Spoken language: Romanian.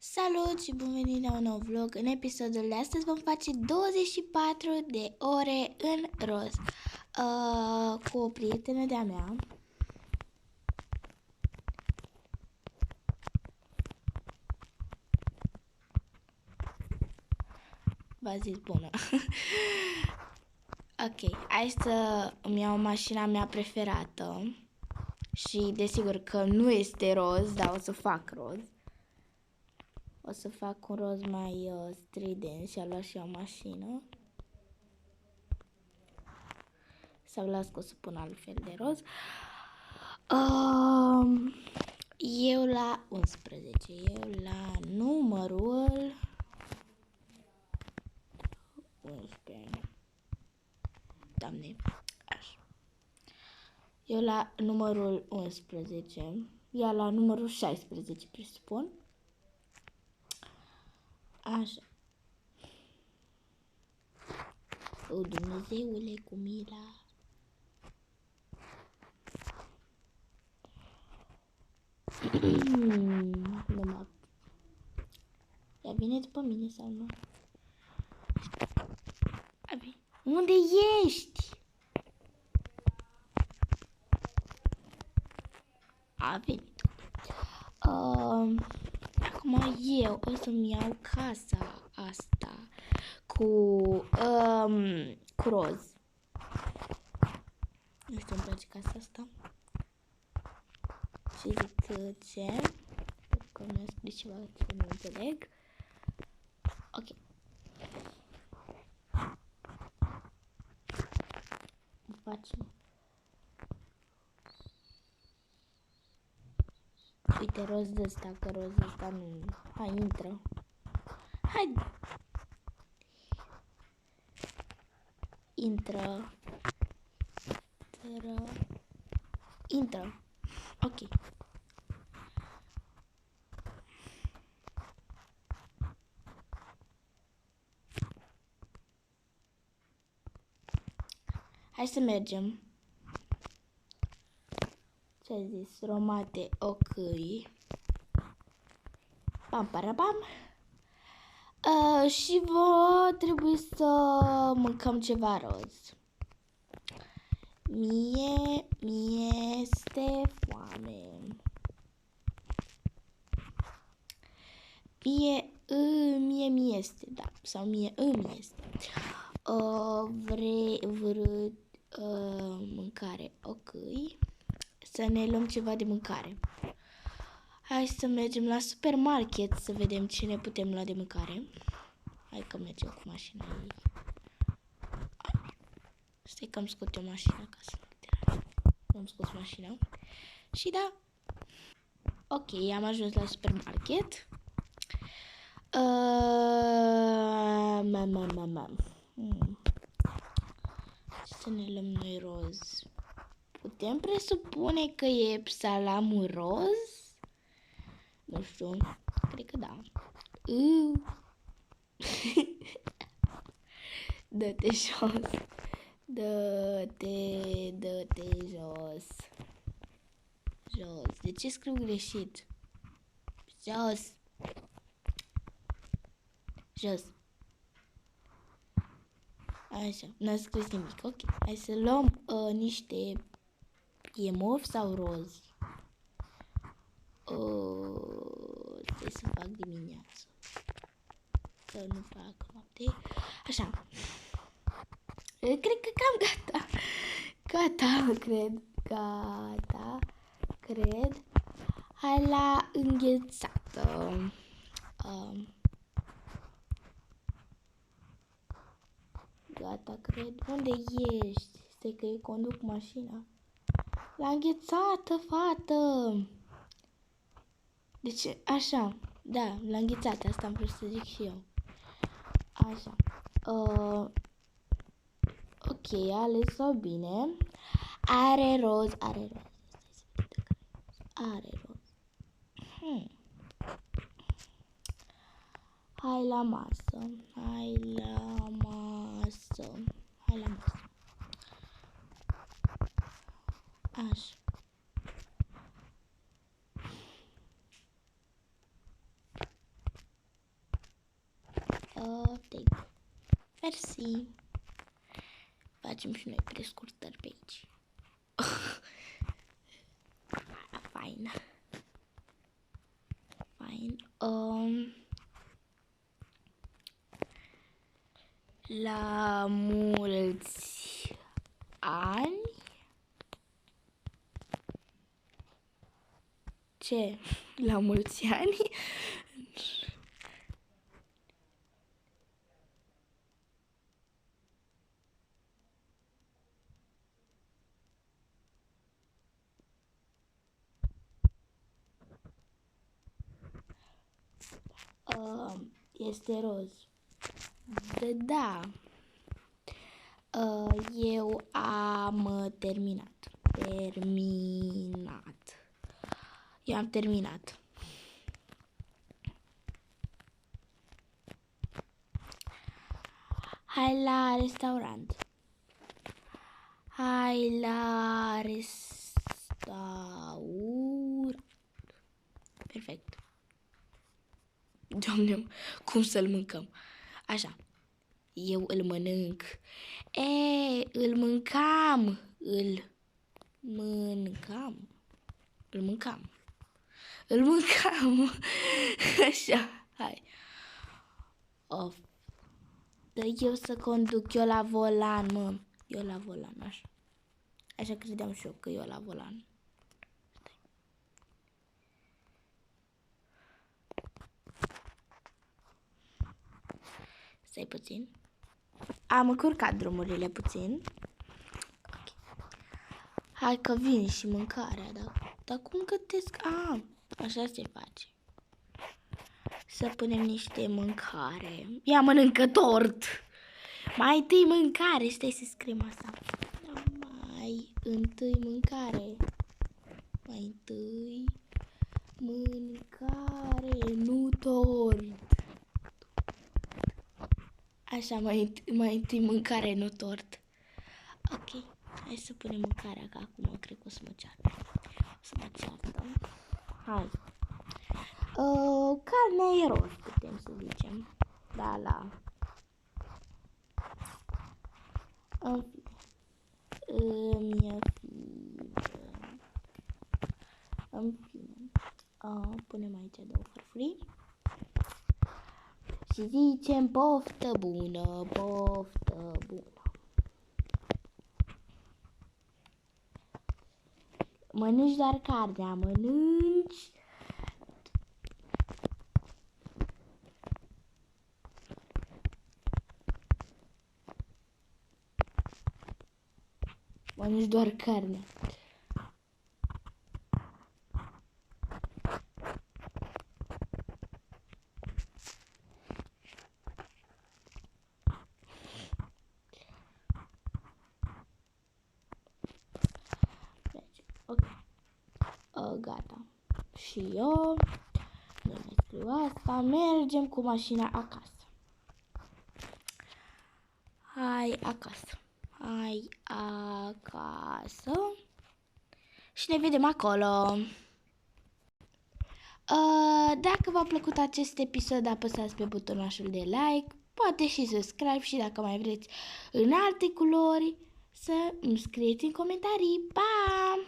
Salut și bun venit la un nou vlog. În episodul de astăzi vom face 24 de ore în roz cu o prietenă de-a mea. V-a zis bună. Ok, hai să îmi iau mașina mea preferată și desigur că nu este roz, dar o să fac roz. O să fac un roz mai strident și a luat și o mașină. Sau las că o să pun altfel de roz. Eu la 11. Eu la numărul 11. Doamne, așa. Eu la numărul 11. Ea la numărul 16, presupun. Așa. O, Dumnezeule, cu mila. Nu mă... Ea vine după mine sau nu? Abi, unde ești? A venit. Acum eu o să-mi iau casa asta cu roz. Nu știu, îmi place casa asta. Și zic ce? Pentru că mi-a scris ceva ce nu înțeleg. Ok. Facem. Uite, roz de ăsta, că roz de ăsta nu... Hai, intră. Hai! Intră. Intră. Ok. Hai să mergem. Ce-ai zis? Romate, ok. Pam, parapam. Și vă trebuie să mâncăm ceva roz. Mie este foame. Mie este, da. Sau mie îmi este. Vrei mâncare, ok. Să ne luăm ceva de mâncare. Hai să mergem la supermarket să vedem ce ne putem lua de mâncare. Hai că mergem cu mașina ei. Stai că am scot eu mașina ca să nu te deranjeze. Am scos mașina. Și da. Ok, am ajuns la supermarket. Să ne luăm noi roz. Putem presupune că e salamul roz? Nu știu. Cred că da. Dă-te jos. Dă-te jos. Jos. De ce scriu greșit? Jos. Jos. Așa, n-a scris nimic. Ok. Hai să luăm niște... E mov sau roz? Trebuie să fac dimineață. Că nu fac noapte. Așa. Cred că cam gata. Gata, cred. Gata, cred. Hai la înghețată. Gata, cred. Unde ești? Stai că eu conduc mașina. La înghețată, fată. Deci, așa. Da, la înghețată. Asta am vrut să zic și eu. Așa. Ok, ales-o bine. Are roz. Are roz. Are roz. Hai la masă. Hai la masă. Hai la masă. Așa. Take. Mersi. Facem și noi prescurtări pe aici. Fain. Fain. La mulți ani. Ce? La mulți ani? Este roz. Da. Eu am terminat. Eu am terminat. Hai la restaurant. Hai la restaurant. Perfect. Doamne, cum să-l mâncăm? Așa. Eu îl mănânc. Îl mâncam. Îl mâncam. Așa, hai. Of. Dă eu să conduc, eu la volan, mă. Eu la volan, așa. Așa credeam și eu că eu la volan. Stai puțin. Am încurcat drumurile puțin. Okay. Hai că vine și mâncarea, da? Dar cum gătesc? Așa se face. Să punem niște mâncare. Ia mănâncă tort. Mai întâi mâncare. Stai să scriem asta. Mai întâi mâncare. Mai întâi mâncare, nu tort. Așa, mai întâi mâncare, nu tort. Ok, hai să punem mâncarea, că acum cred că o să mă ceartă. Hai. Carnea e roz, putem să zicem. Da. În fine. Punem aici două farfurii. Și zicem poftă bună, poftă bună. Mănânci doar carnea, mănânci. Mănânci doar carne. Gata. Și eu nu mai scriu asta. Mergem cu mașina acasă. Hai acasă. Și ne vedem acolo. Dacă v-a plăcut acest episod, apăsați pe butonașul de like, poate și subscribe și dacă mai vreți în alte culori, să îmi scrieți în comentarii. Pa!